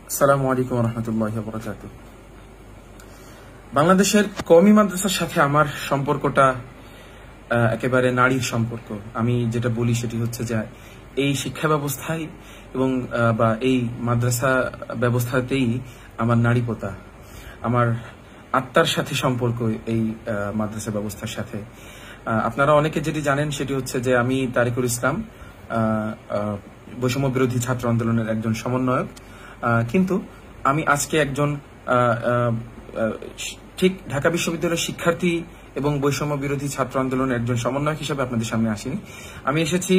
আসসালামু আলাইকুম রহমতুল্লাহি ওয়া বারাকাতুহু। বাংলাদেশের কওমি মাদ্রাসার সাথে আমার সম্পর্কটা একেবারে নারীর সম্পর্ক। আমি যেটা বলি সেটি হচ্ছে যে এই শিক্ষা ব্যবস্থায় এবং বা এই মাদ্রাসা ব্যবস্থাতেই আমার নারীপতা, আমার আত্মার সাথে সম্পর্ক এই মাদ্রাসা ব্যবস্থার সাথে। আপনারা অনেকে যেটি জানেন সেটি হচ্ছে যে আমি তারিকুল ইসলাম, বৈষম্য বিরোধী ছাত্র আন্দোলনের একজন সমন্বয়ক। কিন্তু আমি আজকে একজন ঠিক ঢাকা বিশ্ববিদ্যালয়ের শিক্ষার্থী এবং বৈষম্য বিরোধী ছাত্র আন্দোলনের একজন সমন্বয়ক হিসেবে আপনাদের সামনে আসিনি। আমি এসেছি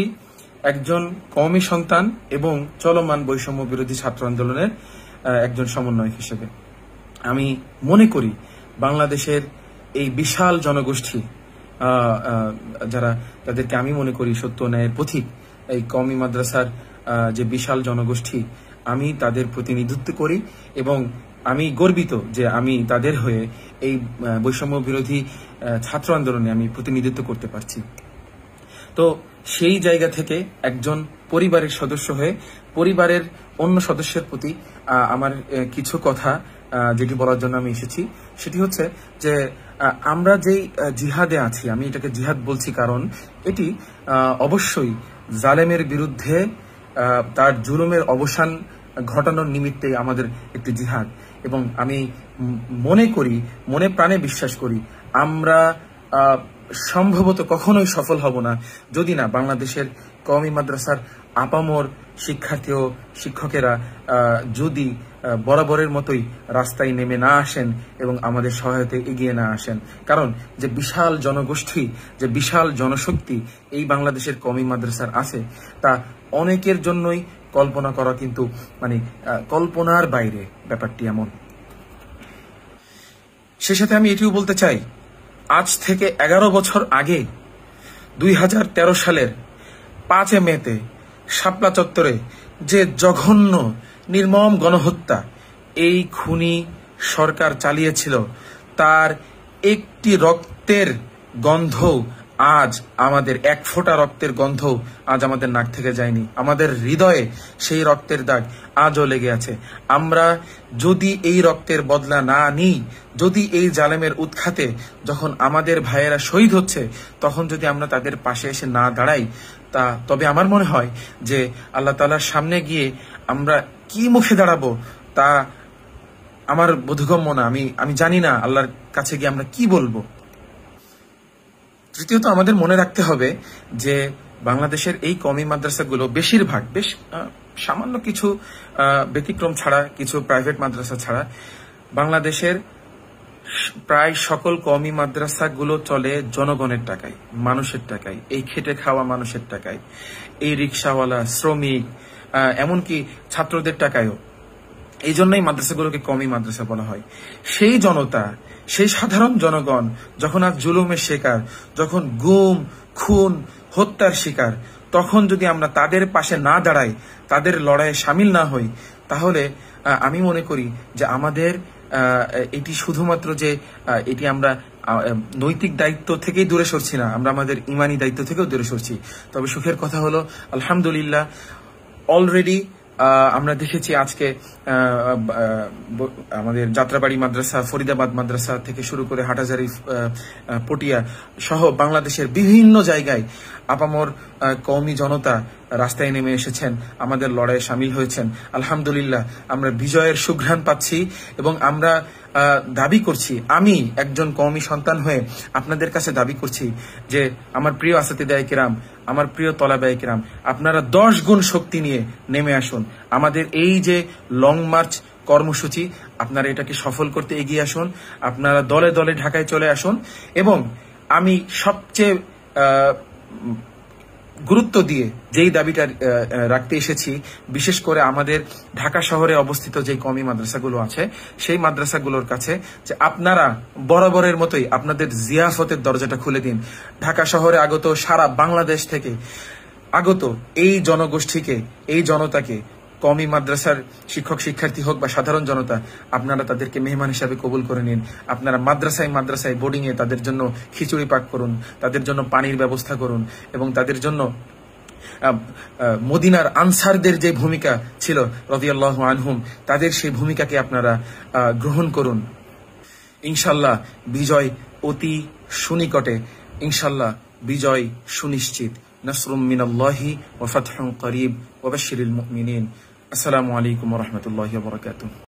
একজন কওমি সন্তান এবং চলমান বৈষম্য বিরোধী ছাত্র আন্দোলনের একজন সমন্বয়ক হিসেবে। আমি মনে করি বাংলাদেশের এই বিশাল জনগোষ্ঠী, যারা তাদেরকে আমি মনে করি সত্য ন্যায়ের পথিক, এই কওমি মাদ্রাসার যে বিশাল জনগোষ্ঠী, আমি তাদের প্রতিনিধিত্ব করি এবং আমি গর্বিত যে আমি তাদের হয়ে এই বৈষম্য বিরোধী ছাত্র আন্দোলনে আমি প্রতিনিধিত্ব করতে পারছি। তো সেই জায়গা থেকে একজন পরিবারের সদস্য হয়ে পরিবারের অন্য সদস্যের প্রতি আমার কিছু কথা যেটি বলার জন্য আমি এসেছি, সেটি হচ্ছে যে আমরা যেই জিহাদে আছি, আমি এটাকে জিহাদ বলছি কারণ এটি অবশ্যই জালেমের বিরুদ্ধে তার জুলুমের অবসান ঘটানোর নিমিত্তে আমাদের একটি জিহাদ। এবং আমি মনে করি, মনে প্রাণে বিশ্বাস করি, আমরা সম্ভবত কখনোই সফল হব না যদি না বাংলাদেশের কওমি মাদ্রাসার আপামর শিক্ষার্থী ও শিক্ষকেরা যদি বরাবরের মতোই রাস্তায় নেমে না আসেন এবং আমাদের সহায়তায় এগিয়ে না আসেন। কারণ যে বিশাল জনগোষ্ঠী, যে বিশাল জনশক্তি এই বাংলাদেশের কওমি মাদ্রাসার আছে, তা অনেকের জন্যই কল্পনা করা কিন্তু কল্পনার বাইরে ব্যাপারটি এমন। সে সাথে আমি এটিও বলতে চাই, আজ থেকে 11 বছর আগে 2013 সালের 5 মেতে শাপলা চত্বরে যে জঘন্য নির্মম গণহত্যা এই খুনি সরকার চালিয়েছিল, তার একটি রক্তের গন্ধ আজ আমাদের, এক ফোঁটা রক্তের গন্ধ আজ আমাদের নাক থেকে যায়নি। আমাদের হৃদয়ে সেই রক্তের দাগ আজও লেগে আছে। আমরা যদি এই রক্তের বদলা না নিই, যদি এই জালেমের উৎখাতে যখন আমাদের ভাইয়েরা শহীদ হচ্ছে তখন যদি আমরা তাদের পাশে এসে না দাঁড়াই, তবে আমার মনে হয় যে আল্লাহ তাআলার সামনে গিয়ে আমরা কি মুখে দাঁড়াবো তা আমার বোধগম্য না। আমি জানি না আল্লাহর কাছে গিয়ে আমরা কি বলবো। তৃতীয়ত আমাদের মনে রাখতে হবে যে বাংলাদেশের এই কওমি মাদ্রাসাগুলো বেশিরভাগ, বেশ সামান্য কিছু ব্যতিক্রম ছাড়া, কিছু প্রাইভেট মাদ্রাসা ছাড়া, বাংলাদেশের প্রায় সকল কওমি মাদ্রাসাগুলো চলে জনগণের টাকায়, মানুষের টাকায়, এই খেটে খাওয়া মানুষের টাকায়, এই রিক্সাওয়ালা, শ্রমিক, এমনকি ছাত্রদের টাকায়ও। এই জন্যই মাদ্রাসাগুলোকে কওমি মাদ্রাসা বলা হয়। সেই জনতা, সেই সাধারণ জনগণ যখন আজ জুলুমের শিকার, যখন গুম, খুন, হত্যার শিকার, তখন যদি আমরা তাদের পাশে না দাঁড়াই, তাদের লড়াইয়ে সামিল না হই, তাহলে আমি মনে করি যে আমাদের এটি শুধুমাত্র যে এটি আমরা নৈতিক দায়িত্ব থেকেই দূরে সরছি না, আমরা আমাদের ইমানি দায়িত্ব থেকেও দূরে সরছি। তবে সুখের কথা হলো, আলহামদুলিল্লাহ, অলরেডি আমরা দেখেছি আজকে আমাদের যাত্রাবাড়ি মাদ্রাসা, ফরিদাবাদ মাদ্রাসা থেকে শুরু করে হাটাজারি, পটিয়া সহ বাংলাদেশের বিভিন্ন জায়গায় আপামর কওমি জনতা রাস্তায় নেমে এসেছেন, আমাদের লড়াইয়ে সামিল হয়েছেন। আলহামদুলিল্লাহ, আমরা বিজয়ের সুঘ্রাণ পাচ্ছি এবং আমরা দাবি করছি, আমি একজন কওমি সন্তান হয়ে আপনাদের কাছে দাবি করছি যে আমার প্রিয় আসাতিদায়ে কিরাম, আমার প্রিয় তলাবায়ে কিরাম, আপনারা 10 গুণ শক্তি নিয়ে নেমে আসুন। আমাদের এই যে লং মার্চ কর্মসূচি, আপনারা এটাকে সফল করতে এগিয়ে আসুন। আপনারা দলে দলে ঢাকায় চলে আসুন। এবং আমি সবচেয়ে গুরুত্ব দিয়ে যেই দাবিটা রাখতে এসেছি, বিশেষ করে আমাদের ঢাকা শহরে অবস্থিত যে কওমি মাদ্রাসাগুলো আছে, সেই মাদ্রাসাগুলোর কাছে যে আপনারা বরাবরের মতোই আপনাদের জিয়াফতের দরজাটা খুলে দিন। ঢাকা শহরে আগত, সারা বাংলাদেশ থেকে আগত এই জনগোষ্ঠীকে, এই জনতাকে, কওমি মাদ্রাসার শিক্ষক শিক্ষার্থী হোক বা সাধারণ জনতা, আপনারা তাদেরকে মেহমান হিসাবে কবুল করে নিন। আপনারা মাদ্রাসায় মাদ্রাসায় বোর্ডিংয়ে তাদের জন্য খিচুড়ি পাক করুন, তাদের জন্য পানির ব্যবস্থা করুন এবং তাদের জন্য মদিনার আনসারদের যে ভূমিকা ছিল রাদিয়াল্লাহু আনহুম, তাদের সেই ভূমিকাকে আপনারা গ্রহণ করুন। ইনশাল্লাহ বিজয় অতি সুনিকটে, ইনশাল্লাহ বিজয় সুনিশ্চিত। নাসরুম মিনাল্লাহি ওয়া ফাতহুন করিব ওয়া বাশশিরিল মুমিনিন। আসসালামু আলাইকুম ওয়া রাহমাতুল্লাহি ওয়া বারাকাতুহু।